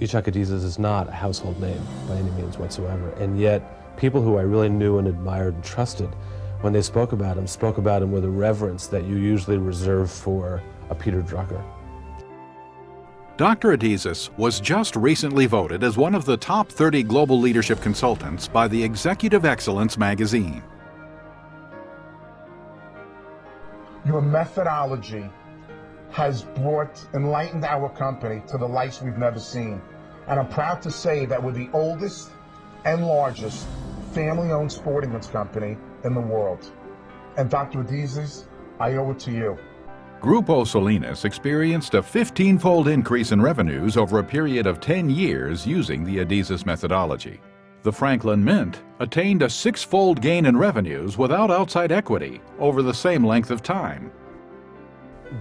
Adidas is not a household name by any means whatsoever, and yet people who I really knew and admired and trusted, when they spoke about him with a reverence that you usually reserve for a Peter Drucker. Dr. Adidas was just recently voted as one of the top 30 global leadership consultants by the Executive Excellence magazine. Your methodology has enlightened our company to the lights we've never seen. And I'm proud to say that we're the oldest and largest family-owned sporting goods company in the world. And Dr. Adidas, I owe it to you. Grupo Salinas experienced a 15-fold increase in revenues over a period of 10 years using the Adidas methodology. The Franklin Mint attained a 6-fold gain in revenues without outside equity over the same length of time.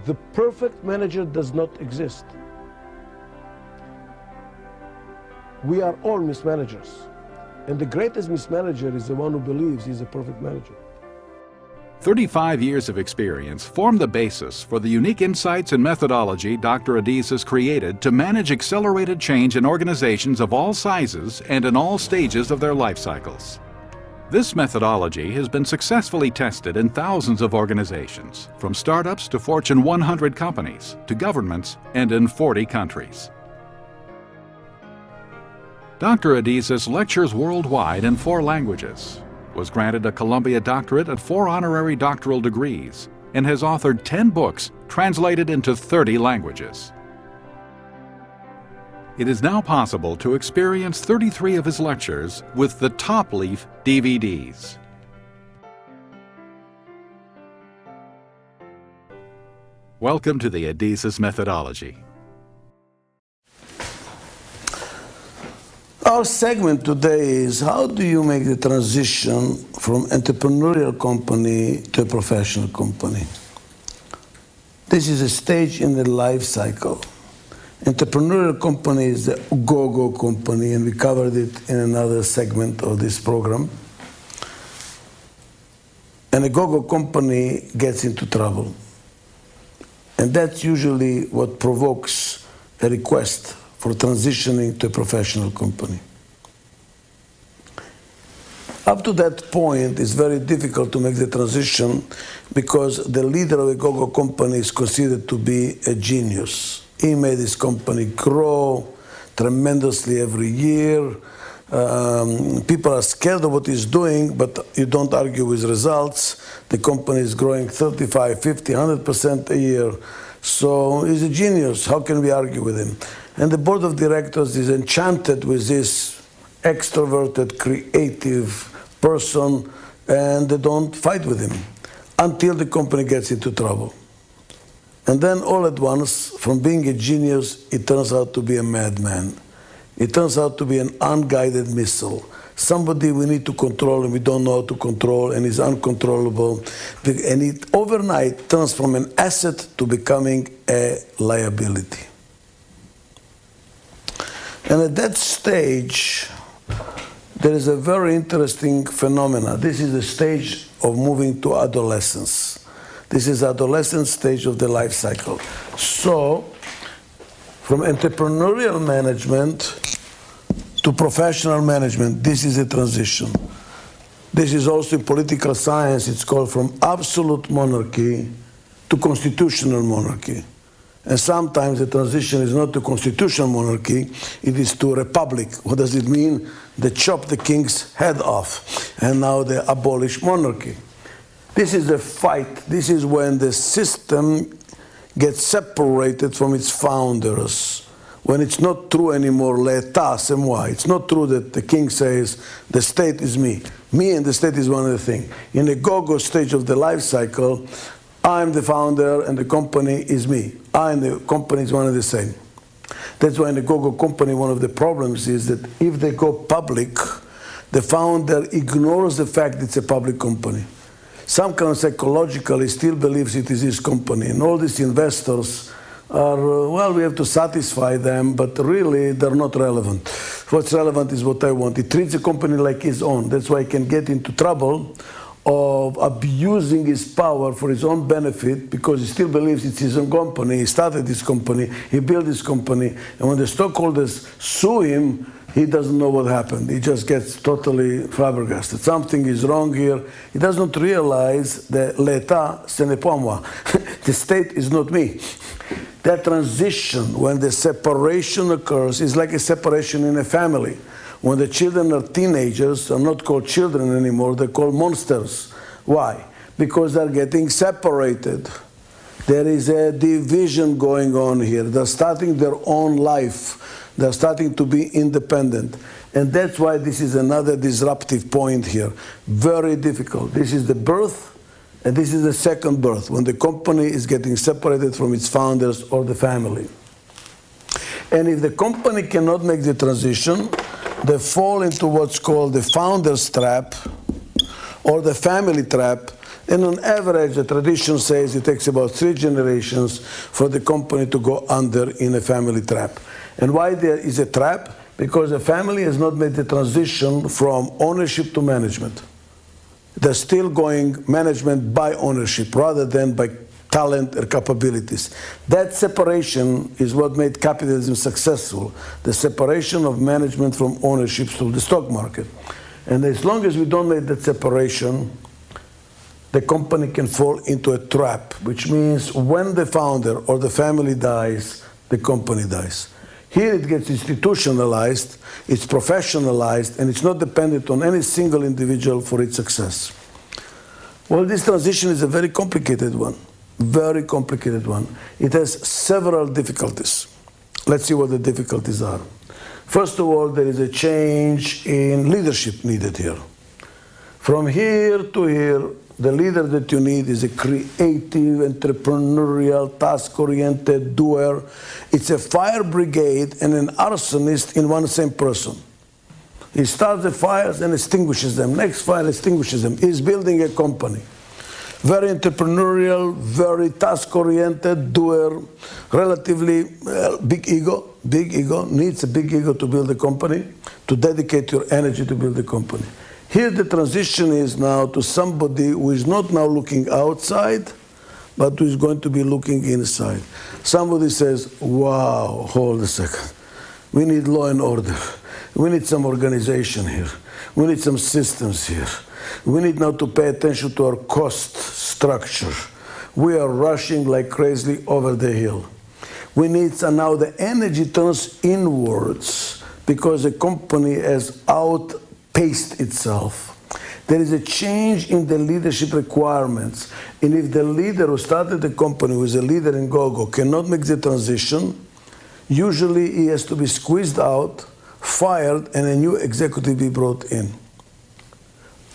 The perfect manager does not exist. We are all mismanagers. And the greatest mismanager is the one who believes he's a perfect manager. 35 years of experience form the basis for the unique insights and methodology Dr. Adidas created to manage accelerated change in organizations of all sizes and in all stages of their life cycles. This methodology has been successfully tested in thousands of organizations, from startups to Fortune 100 companies, to governments, and in 40 countries. Dr. Adidas lectures worldwide in 4 languages, was granted a Columbia doctorate and 4 honorary doctoral degrees, and has authored 10 books translated into 30 languages. It is now possible to experience 33 of his lectures with the Top Leaf DVDs. Welcome to the Adidas methodology. Our segment today is how do you make the transition from entrepreneurial company to a professional company? This is a stage in the life cycle. Entrepreneurial company is the go-go company, and we covered it in another segment of this program. And a go-go company gets into trouble. And that's usually what provokes a request for transitioning to a professional company. Up to that point, it's very difficult to make the transition because the leader of a go-go company is considered to be a genius. He made his company grow tremendously every year. People are scared of what he's doing, but you don't argue with results. The company is growing 35, 50, 100% a year. So he's a genius. How can we argue with him? And the board of directors is enchanted with this extroverted, creative person, and they don't fight with him until the company gets into trouble. And then all at once, from being a genius, it turns out to be a madman. It turns out to be an unguided missile. Somebody we need to control and we don't know how to control, and is uncontrollable. And it overnight turns from an asset to becoming a liability. And at that stage, there is a very interesting phenomenon. This is the stage of moving to adolescence. This is adolescent stage of the life cycle. So, from entrepreneurial management to professional management, this is a transition. This is also in political science, it's called from absolute monarchy to constitutional monarchy. And sometimes the transition is not to constitutional monarchy, it is to republic. What does it mean? They chop the king's head off, and now they abolish monarchy. This is the fight. This is when the system gets separated from its founders. When it's not true anymore, l'état, c'est moi. It's not true that the king says, the state is me. Me and the state is one of the things. In the go-go stage of the life cycle, I'm the founder and the company is me. I and the company is one and the same. That's why in the go-go company, one of the problems is that if they go public, the founder ignores the fact it's a public company. Some kind of psychologically still believes it is his company. And all these investors are, well, we have to satisfy them, but really they're not relevant. What's relevant is what I want. He treats the company like his own. That's why he can get into trouble of abusing his power for his own benefit because he still believes it's his own company. He started this company, he built this company, and when the stockholders sue him, he doesn't know what happened. He just gets totally flabbergasted. Something is wrong here. He doesn't realize that l'État, ce n'est pas moi. The state is not me. That transition, when the separation occurs, is like a separation in a family. When the children are teenagers, are not called children anymore, they're called monsters. Why? Because they're getting separated. There is a division going on here. They're starting their own life. They're starting to be independent. And that's why this is another disruptive point here. Very difficult. This is the birth, and this is the second birth, when the company is getting separated from its founders or the family. And if the company cannot make the transition, they fall into what's called the founder's trap or the family trap. And on average, the tradition says it takes about 3 generations for the company to go under in a family trap. And why there is a trap? Because the family has not made the transition from ownership to management. They're still going management by ownership rather than by talent or capabilities. That separation is what made capitalism successful, the separation of management from ownership through the stock market. And as long as we don't make that separation, the company can fall into a trap, which means when the founder or the family dies, the company dies. Here it gets institutionalized, it's professionalized, and it's not dependent on any single individual for its success. Well, this transition is a very complicated one. Very complicated one. It has several difficulties. Let's see what the difficulties are. First of all, there is a change in leadership needed here. From here to here, the leader that you need is a creative, entrepreneurial, task-oriented doer. It's a fire brigade and an arsonist in one same person. He starts the fires and extinguishes them. Next fire extinguishes them. He's building a company. Very entrepreneurial, very task-oriented, doer, relatively big ego, needs a big ego to build a company, to dedicate your energy to build a company. Here the transition is now to somebody who is not now looking outside, but who is going to be looking inside. Somebody says, wow, hold a second. We need law and order. We need some organization here. We need some systems here. We need now to pay attention to our cost structure. We are rushing like crazy over the hill. We need, and now the energy turns inwards because the company has outpaced itself. There is a change in the leadership requirements. And if the leader who started the company, who is a leader in GoGo, cannot make the transition, usually he has to be squeezed out, fired, and a new executive be brought in.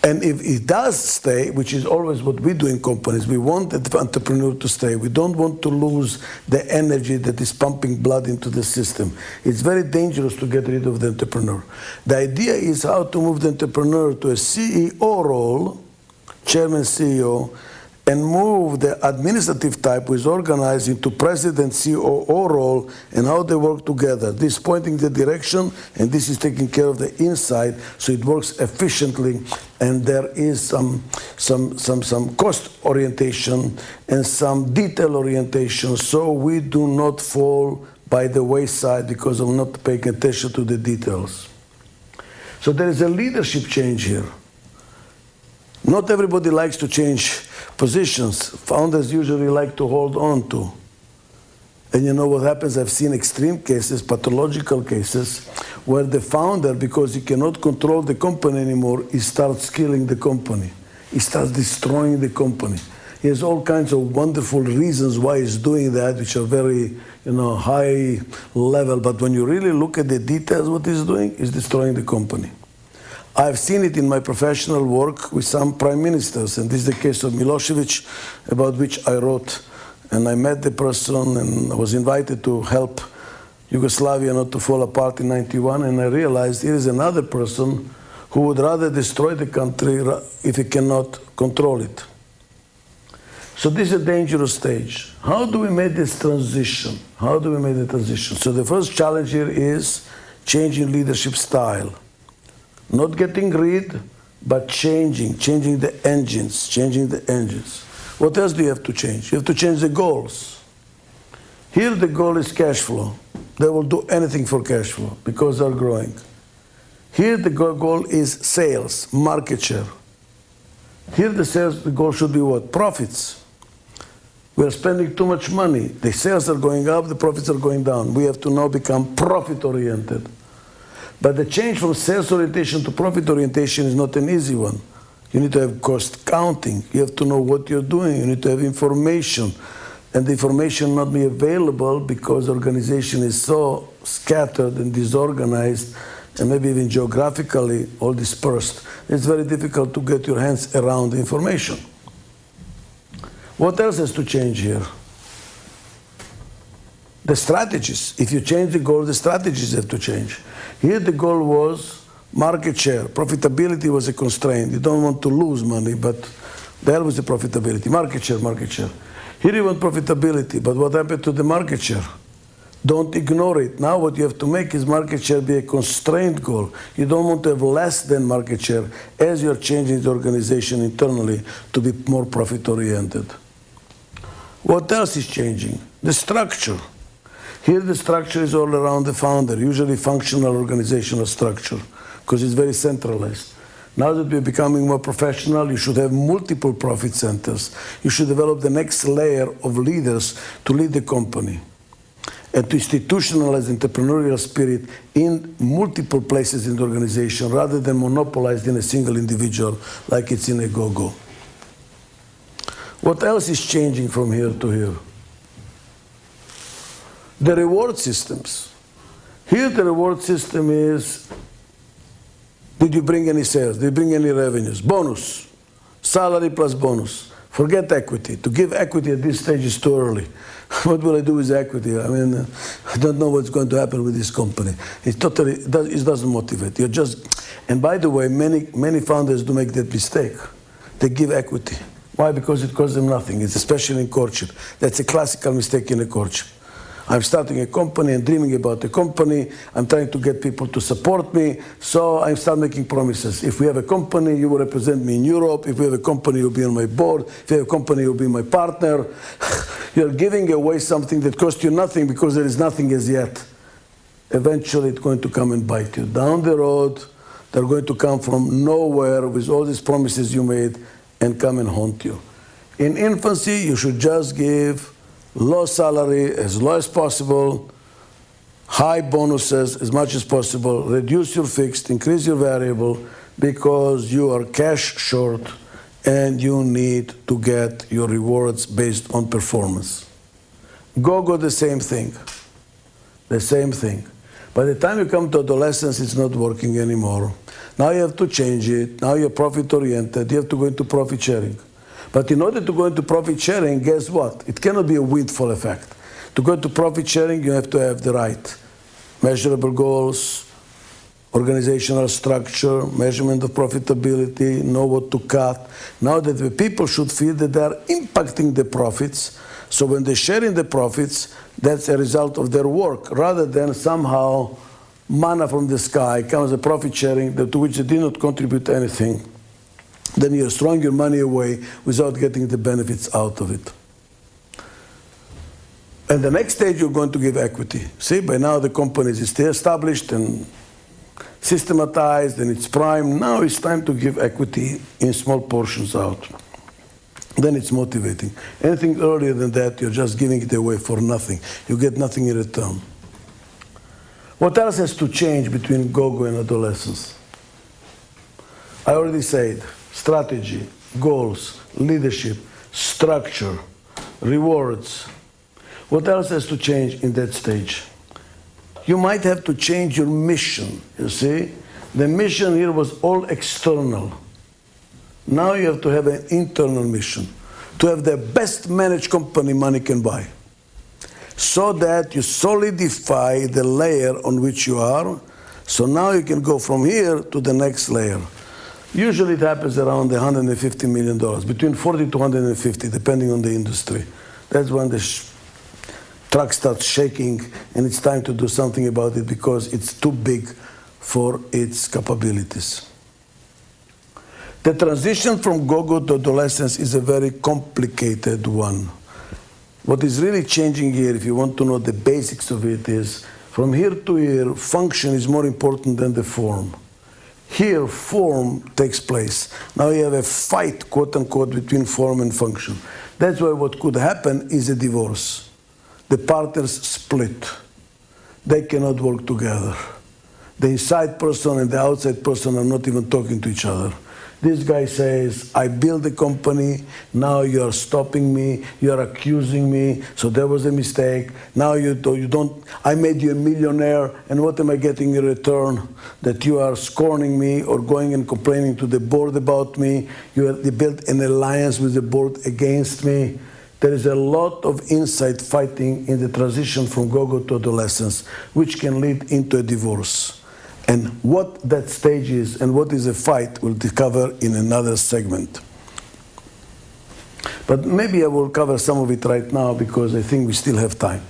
And if he does stay, which is always what we do in companies, we want the entrepreneur to stay. We don't want to lose the energy that is pumping blood into the system. It's very dangerous to get rid of the entrepreneur. The idea is how to move the entrepreneur to a CEO role, chairman CEO, and move the administrative type who is organized into president COO role and how they work together. This pointing the direction and this is taking care of the inside so it works efficiently and there is some cost orientation and some detail orientation so we do not fall by the wayside because of not paying attention to the details. So there is a leadership change here. Not everybody likes to change positions. Founders usually like to hold on to. And you know what happens? I've seen extreme cases, pathological cases, where the founder, because he cannot control the company anymore, he starts killing the company. He starts destroying the company. He has all kinds of wonderful reasons why he's doing that, which are very, high level. But when you really look at the details, what he's doing is destroying the company. I've seen it in my professional work with some prime ministers, and this is the case of Milosevic, about which I wrote. And I met the person, and I was invited to help Yugoslavia not to fall apart in '91, and I realized here is another person who would rather destroy the country if he cannot control it. So this is a dangerous stage. How do we make this transition? How do we make the transition? So the first challenge here is changing leadership style. Not getting rid, but changing the engines, changing the engines. What else do you have to change? You have to change the goals. Here the goal is cash flow. They will do anything for cash flow because they're growing. Here the goal is sales, market share. Here the goal should be what? Profits. We are spending too much money. The sales are going up, the profits are going down. We have to now become profit-oriented. But the change from sales orientation to profit orientation is not an easy one. You need to have cost counting. You have to know what you're doing. You need to have information. And the information not be available because the organization is so scattered and disorganized and maybe even geographically all dispersed. It's very difficult to get your hands around the information. What else has to change here? The strategies. If you change the goal, the strategies have to change. Here the goal was market share. Profitability was a constraint. You don't want to lose money, but the hell was the profitability? Market share, market share. Here you want profitability, but what happened to the market share? Don't ignore it. Now what you have to make is market share be a constrained goal. You don't want to have less than market share as you're changing the organization internally to be more profit-oriented. What else is changing? The structure. Here the structure is all around the founder, usually functional organizational structure, because it's very centralized. Now that we're becoming more professional, you should have multiple profit centers. You should develop the next layer of leaders to lead the company and to institutionalize entrepreneurial spirit in multiple places in the organization rather than monopolized in a single individual like it's in a go-go. What else is changing from here to here? The reward systems. Here the reward system is, did you bring any sales? Did you bring any revenues? Bonus. Salary plus bonus. Forget equity. To give equity at this stage is too early. What will I do with equity? I mean, I don't know what's going to happen with this company. It doesn't motivate. You're just, and by the way, many founders do make that mistake. They give equity. Why? Because it costs them nothing. It's especially in courtship. That's a classical mistake in a courtship. I'm starting a company and dreaming about a company. I'm trying to get people to support me. So I start making promises. If we have a company, you will represent me in Europe. If we have a company, you'll be on my board. If you have a company, you'll be my partner. You're giving away something that costs you nothing because there is nothing as yet. Eventually, it's going to come and bite you. Down the road, they're going to come from nowhere with all these promises you made and come and haunt you. In infancy, you should just give low salary as low as possible, high bonuses as much as possible, reduce your fixed, increase your variable, because you are cash short and you need to get your rewards based on performance. Go-go, the same thing. The same thing. By the time you come to adolescence, it's not working anymore. Now you have to change it. Now you're profit-oriented. You have to go into profit sharing. But in order to go into profit sharing, guess what? It cannot be a windfall effect. To go into profit sharing, you have to have the right measurable goals, organizational structure, measurement of profitability, know what to cut. Now that the people should feel that they are impacting the profits, so when they share in the profits, that's a result of their work, rather than somehow manna from the sky comes a profit sharing to which they did not contribute anything. Then you're throwing your money away without getting the benefits out of it. And the next stage, you're going to give equity. See, by now the company is still established and systematized and it's prime. Now it's time to give equity in small portions out. Then it's motivating. Anything earlier than that, you're just giving it away for nothing. You get nothing in return. What else has to change between go-go and adolescence? I already said, strategy, goals, leadership, structure, rewards. What else has to change in that stage? You might have to change your mission, you see? The mission here was all external. Now you have to have an internal mission, to have the best managed company money can buy, so that you solidify the layer on which you are, so now you can go from here to the next layer. Usually it happens around $150 million, between 40 to 150, depending on the industry. That's when the truck starts shaking and it's time to do something about it because it's too big for its capabilities. The transition from go-go to adolescence is a very complicated one. What is really changing here, if you want to know the basics of it, is from here to here, function is more important than the form. Here, form takes place. Now you have a fight, quote unquote, between form and function. That's why what could happen is a divorce. The partners split. They cannot work together. The inside person and the outside person are not even talking to each other. This guy says, I built the company, now you are stopping me, you are accusing me, so there was a mistake. Now you don't, I made you a millionaire, and what am I getting in return? That you are scorning me or going and complaining to the board about me. You built an alliance with the board against me. There is a lot of inside fighting in the transition from go-go to adolescence, which can lead into a divorce. And what that stage is and what is a fight we'll cover in another segment. But maybe I will cover some of it right now because I think we still have time.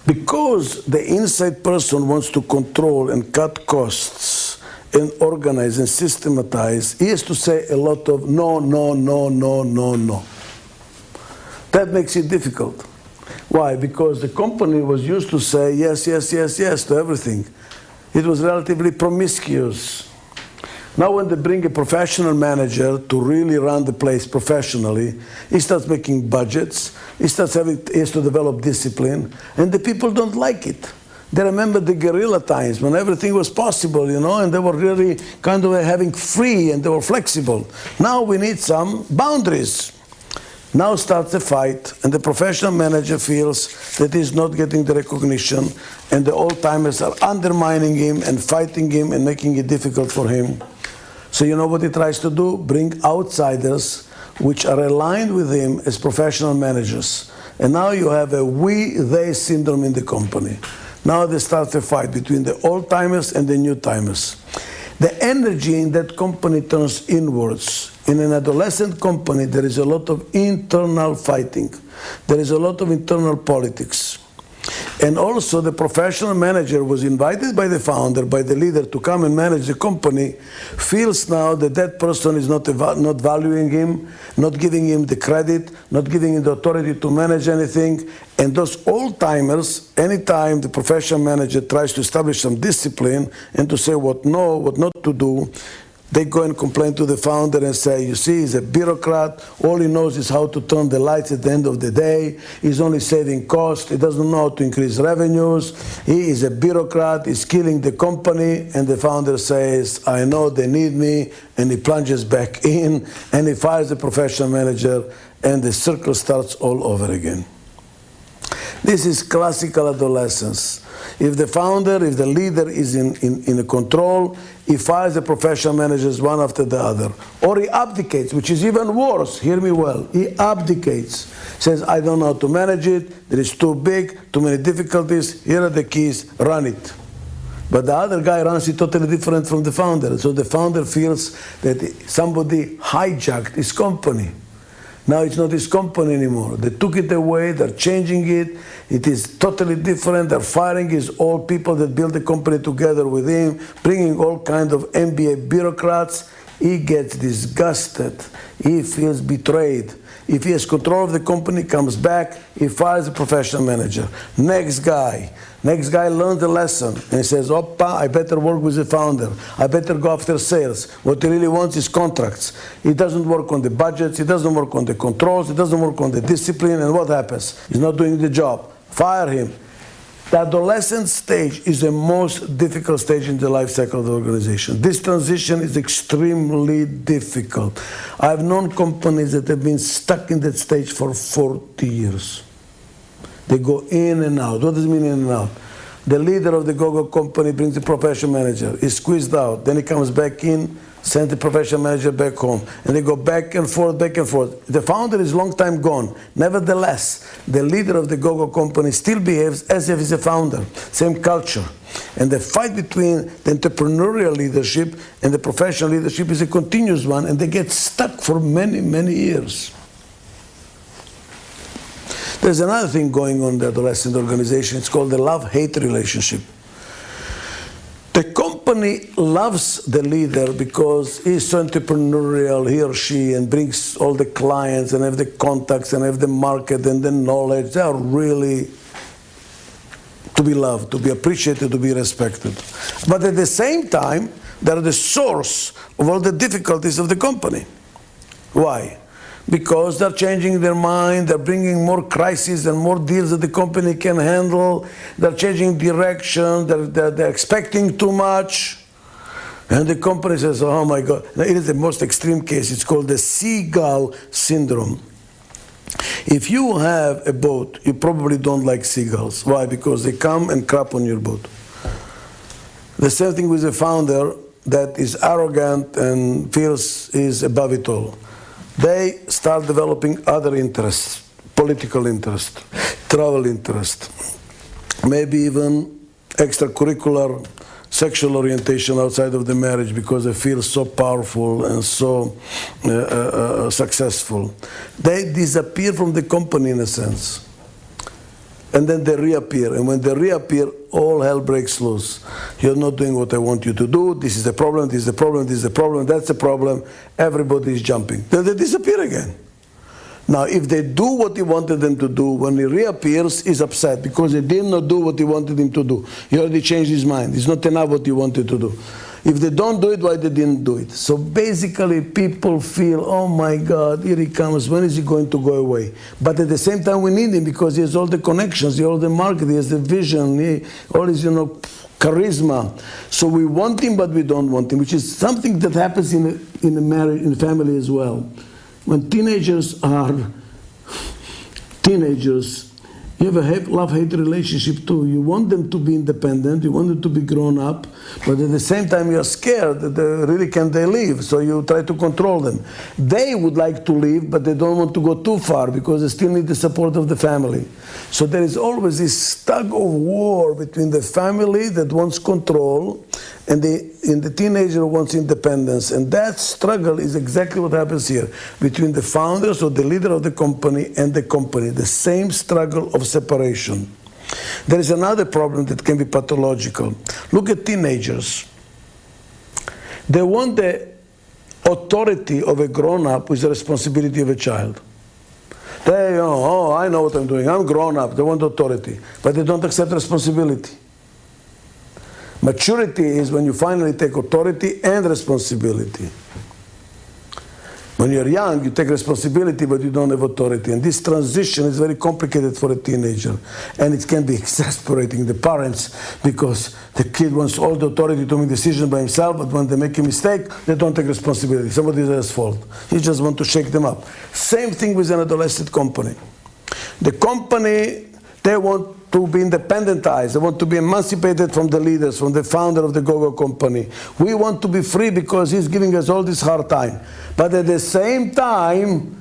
Because the inside person wants to control and cut costs and organize and systematize, he has to say a lot of no, no, no, no, no, no. That makes it difficult. Why? Because the company was used to say yes, yes, yes, yes to everything. It was relatively promiscuous. Now when they bring a professional manager to really run the place professionally, he starts making budgets, he has to develop discipline, and the people don't like it. They remember the guerrilla times when everything was possible, you know, and they were really kind of having free and they were flexible. Now we need some boundaries. Now starts a fight, and the professional manager feels that he's not getting the recognition, and the old-timers are undermining him and fighting him and making it difficult for him. So you know what he tries to do? Bring outsiders which are aligned with him as professional managers. And now you have a we-they syndrome in the company. Now there starts a fight between the old-timers and the new-timers. The energy in that company turns inwards. In an adolescent company, there is a lot of internal fighting. There is a lot of internal politics. And also the professional manager was invited by the founder, by the leader, to come and manage the company, feels now that that person is not valuing him, not giving him the credit, not giving him the authority to manage anything. And those old-timers, anytime the professional manager tries to establish some discipline and to say what not to do, they go and complain to the founder and say, you see, he's a bureaucrat. All he knows is how to turn the lights at the end of the day. He's only saving costs. He doesn't know how to increase revenues. He is a bureaucrat. He's killing the company. And the founder says, I know they need me. And he plunges back in, and he fires the professional manager, and the circle starts all over again. This is classical adolescence. If the founder, if the leader is in a control, he fires the professional managers one after the other. Or he abdicates, which is even worse. Hear me well. He abdicates. Says, I don't know how to manage it. It is too big, too many difficulties. Here are the keys. Run it. But the other guy runs it totally different from the founder. So the founder feels that somebody hijacked his company. Now it's not his company anymore. They took it away, they're changing it. It is totally different. They're firing his old people that built the company together with him, bringing all kinds of MBA bureaucrats. He gets disgusted. He feels betrayed. If he has control of the company, comes back, he fires the professional manager. Next guy learns the lesson and he says, Oppa, I better work with the founder. I better go after sales. What he really wants is contracts. He doesn't work on the budgets, he doesn't work on the controls, he doesn't work on the discipline, and what happens? He's not doing the job. Fire him. The adolescent stage is the most difficult stage in the life cycle of the organization. This transition is extremely difficult. I've known companies that have been stuck in that stage for 40 years. They go in and out. What does it mean in and out? The leader of the go-go company brings the professional manager. He's squeezed out. Then he comes back in, sends the professional manager back home. And they go back and forth, back and forth. The founder is long time gone. Nevertheless, the leader of the go-go company still behaves as if he's a founder. Same culture. And the fight between the entrepreneurial leadership and the professional leadership is a continuous one, and they get stuck for many, many years. There's another thing going on in the adolescent organization. It's called the love-hate relationship. The company company loves the leader because he's so entrepreneurial, he or she, and brings all the clients and have the contacts and have the market and the knowledge. They are really to be loved, to be appreciated, to be respected. But at the same time, they're the source of all the difficulties of the company. Why? Because they're changing their mind, they're bringing more crises and more deals that the company can handle, they're changing direction, they're expecting too much. And the company says, oh my God. Now, it is the most extreme case. It's called the seagull syndrome. If you have a boat, you probably don't like seagulls. Why? Because they come and crap on your boat. The same thing with a founder that is arrogant and feels is above it all. They start developing other interests, political interest, travel interest, maybe even extracurricular sexual orientation outside of the marriage because they feel so powerful and so successful. They disappear from the company in a sense. And then they reappear. And when they reappear, all hell breaks loose. You're not doing what I want you to do. This is the problem, this is the problem, this is the problem, that's the problem. Everybody is jumping. Then they disappear again. Now, if they do what he wanted them to do, when he reappears, he's upset because they did not do what he wanted him to do. He already changed his mind. It's not enough what he wanted to do. If they don't do it, why they didn't do it? So basically, people feel, oh my God, here he comes. When is he going to go away? But at the same time, we need him because he has all the connections, he has all the market, he has the vision, all his, charisma. So we want him, but we don't want him, which is something that happens in a marriage, in a family as well. When teenagers are teenagers, you have a love-hate relationship too. You want them to be independent, you want them to be grown up, but at the same time you're scared that really can they leave, so you try to control them. They would like to leave, but they don't want to go too far because they still need the support of the family. So there is always this tug of war between the family that wants control and the teenager who wants independence. And that struggle is exactly what happens here between the founders or the leader of the company and the company, the same struggle of separation. There is another problem that can be pathological. Look at teenagers. They want the authority of a grown-up with the responsibility of a child. They, oh, I know what I'm doing. I'm grown up. They want authority. But they don't accept responsibility. Maturity is when you finally take authority and responsibility. When you're young, you take responsibility, but you don't have authority. And this transition is very complicated for a teenager. And it can be exasperating the parents because the kid wants all the authority to make decisions by himself, but when they make a mistake, they don't take responsibility. Somebody else's fault. You just want to shake them up. Same thing with an adolescent company. The company, they want to be independentized. They want to be emancipated from the leaders, from the founder of the go-go company. We want to be free because he's giving us all this hard time. But at the same time,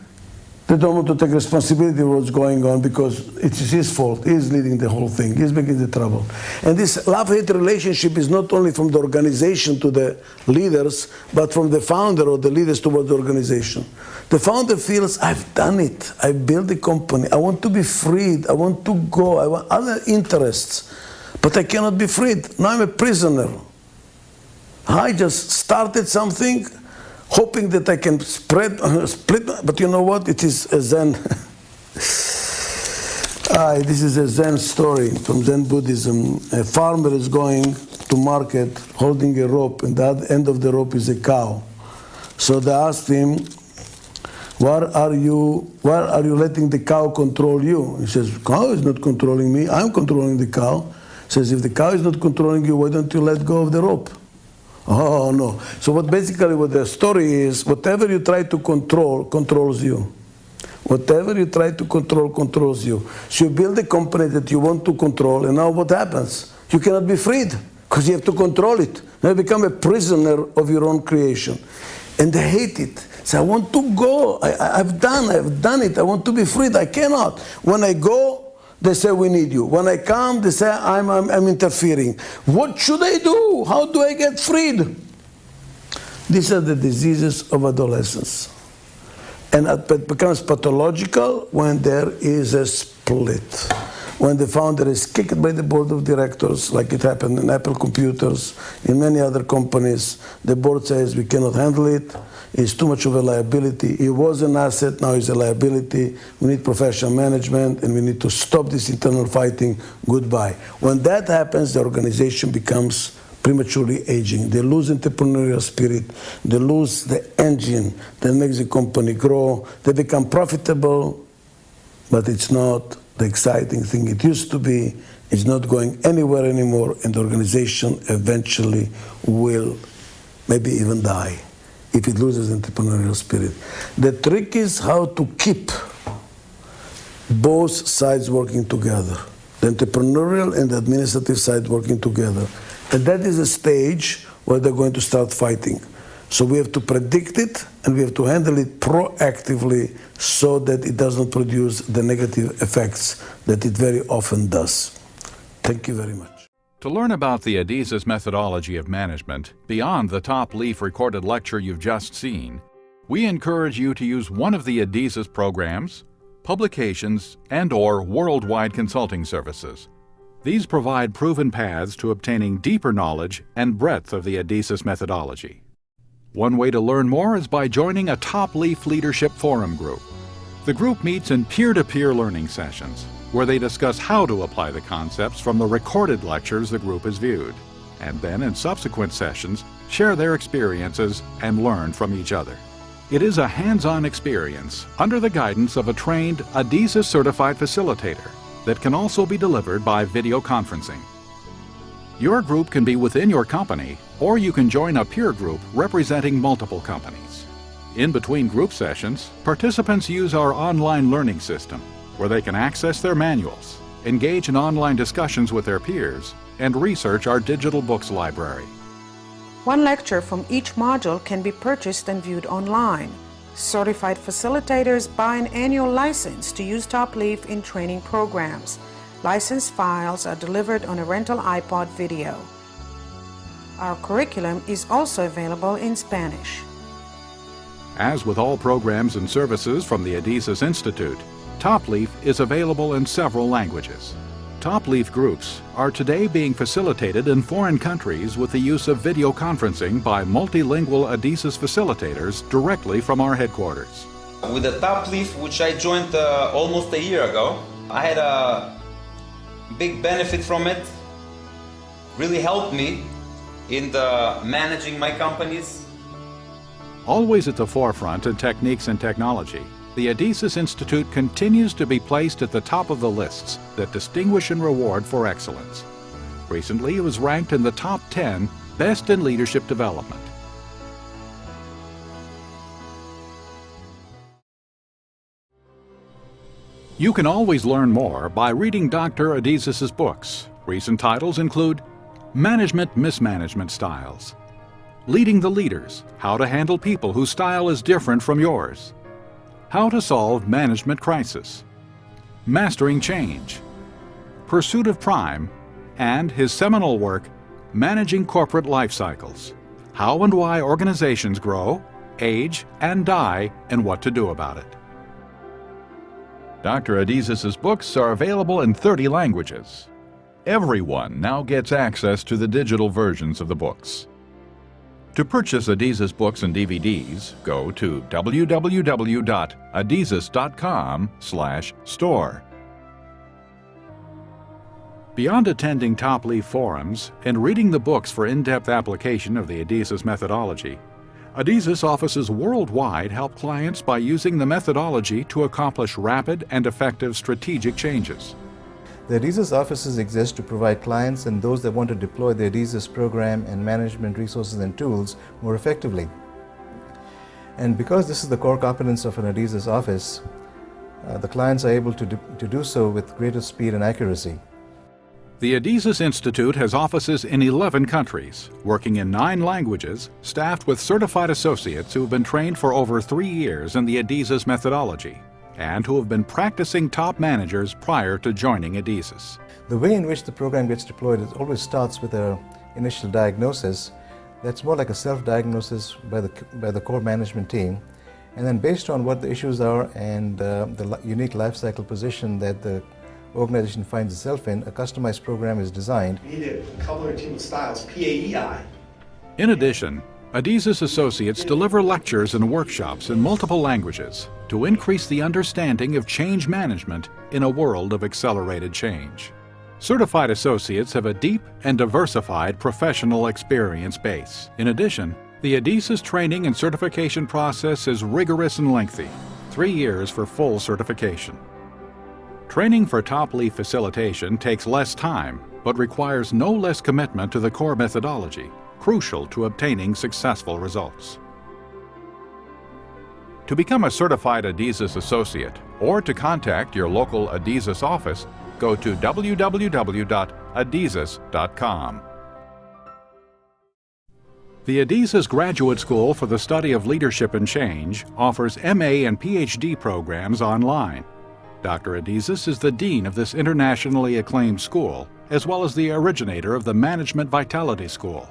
they don't want to take responsibility for what's going on because it's his fault. He's leading the whole thing. He's making the trouble. And this love-hate relationship is not only from the organization to the leaders, but from the founder or the leaders towards the organization. The founder feels, I've done it. I built the company. I want to be freed. I want to go. I want other interests. But I cannot be freed. Now I'm a prisoner. I just started something hoping that I can split, but you know what? It is a Zen. This is a Zen story from Zen Buddhism. A farmer is going to market holding a rope, and the other end of the rope is a cow. So they asked him, why are you letting the cow control you? He says, cow is not controlling me, I'm controlling the cow. He says, if the cow is not controlling you, why don't you let go of the rope? Oh, no. So what the story is, whatever you try to control, controls you. Whatever you try to control, controls you. So you build a company that you want to control, and now what happens? You cannot be freed, because you have to control it. Now you become a prisoner of your own creation. And they hate it. So I want to go. I've done it. I want to be freed. I cannot. When I go, they say, we need you. When I come, they say, I'm interfering. What should I do? How do I get freed? These are the diseases of adolescence. And it becomes pathological when there is a split. When the founder is kicked by the board of directors, like it happened in Apple Computers, in many other companies, the board says we cannot handle it, it's too much of a liability. It was an asset, now it's a liability. We need professional management and we need to stop this internal fighting, goodbye. When that happens, the organization becomes prematurely aging. They lose entrepreneurial spirit, they lose the engine that makes the company grow, they become profitable, but it's not the exciting thing it used to be. It's not going anywhere anymore, and the organization eventually will maybe even die if it loses entrepreneurial spirit. The trick is how to keep both sides working together, the entrepreneurial and the administrative side working together. And that is a stage where they're going to start fighting. So we have to predict it and we have to handle it proactively so that it does not produce the negative effects that it very often does. Thank you very much. To learn about the Adizes methodology of management beyond the top leaf recorded lecture you've just seen, we encourage you to use one of the Adizes programs, publications, and/or worldwide consulting services. These provide proven paths to obtaining deeper knowledge and breadth of the Adizes methodology. One way to learn more is by joining a Top Leaf Leadership Forum group. The group meets in peer-to-peer learning sessions, where they discuss how to apply the concepts from the recorded lectures the group has viewed, and then in subsequent sessions share their experiences and learn from each other. It is a hands-on experience under the guidance of a trained Adizes certified facilitator that can also be delivered by video conferencing. Your group can be within your company, or you can join a peer group representing multiple companies. In between group sessions, participants use our online learning system, where they can access their manuals, engage in online discussions with their peers, and research our digital books library. One lecture from each module can be purchased and viewed online. Certified facilitators buy an annual license to use Top Leaf in training programs. License files are delivered on a rental iPod video. Our curriculum is also available in Spanish. As with all programs and services from the Adizes Institute, Top Leaf is available in several languages. Top Leaf groups are today being facilitated in foreign countries with the use of video conferencing by multilingual Adizes facilitators directly from our headquarters. With the Top Leaf, which I joined almost a year ago, I had a big benefit from it. Really helped me in managing my companies. Always at the forefront in techniques and technology, the Adizes Institute continues to be placed at the top of the lists that distinguish and reward for excellence. Recently, it was ranked in the top 10 Best in Leadership Development. You can always learn more by reading Dr. Adizes' books. Recent titles include Management Mismanagement Styles, Leading the Leaders, How to Handle People Whose Style is Different from Yours, How to Solve Management Crisis, Mastering Change, Pursuit of Prime, and his seminal work, Managing Corporate Life Cycles, How and Why Organizations Grow, Age, and Die, and What to Do About it. Dr. Adizes' books are available in 30 languages. Everyone now gets access to the digital versions of the books. To purchase Adizes books and DVDs, go to www.adizes.com/store. Beyond attending Top Leaf forums and reading the books for in-depth application of the Adizes methodology, Adizes offices worldwide help clients by using the methodology to accomplish rapid and effective strategic changes. The Adizes offices exist to provide clients and those that want to deploy the Adizes program and management resources and tools more effectively. And because this is the core competence of an Adizes office, the clients are able to do so with greater speed and accuracy. The Adizes Institute has offices in 11 countries, working in 9 languages, staffed with certified associates who have been trained for over 3 years in the Adizes methodology, and who have been practicing top managers prior to joining Adizes. The way in which the program gets deployed, it always starts with an initial diagnosis. That's more like a self-diagnosis by the core management team. And then based on what the issues are and the unique life cycle position that the organization finds itself in, a customized program is designed. We need a color team of styles, PAEI. In addition, Adizes associates deliver lectures and workshops in multiple languages to increase the understanding of change management in a world of accelerated change. Certified associates have a deep and diversified professional experience base. In addition, the Adizes training and certification process is rigorous and lengthy, 3 years for full certification. Training for top leaf facilitation takes less time, but requires no less commitment to the core methodology, crucial to obtaining successful results. To become a certified Adizes associate or to contact your local Adizes office, go to www.adizes.com. The Adizes Graduate School for the Study of Leadership and Change offers MA and PhD programs online. Dr. Adizes is the dean of this internationally acclaimed school, as well as the originator of the Management Vitality School.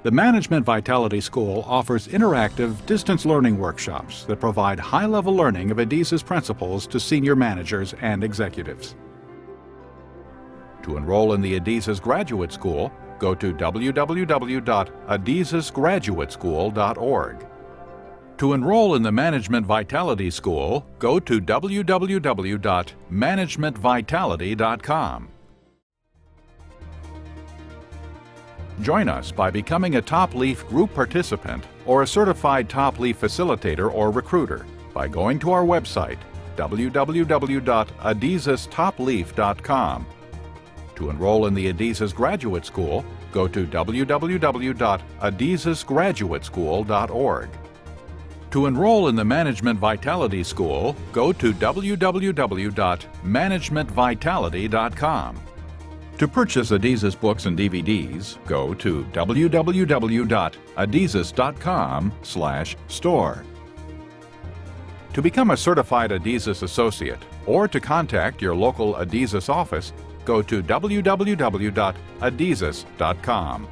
The Management Vitality School offers interactive, distance learning workshops that provide high-level learning of Adizes principles to senior managers and executives. To enroll in the Adizes Graduate School, go to www.adizesgraduateschool.org. To enroll in the Management Vitality School, go to www.managementvitality.com. Join us by becoming a Top Leaf group participant or a certified Top Leaf facilitator or recruiter by going to our website, www.adizestopleaf.com. To enroll in the Adizes Graduate School, go to www.adizesgraduateschool.org. To enroll in the Management Vitality School, go to www.managementvitality.com. To purchase Adizes books and DVDs, go to www.adizes.com/store. To become a certified Adizes associate or to contact your local Adizes office, go to www.adizes.com.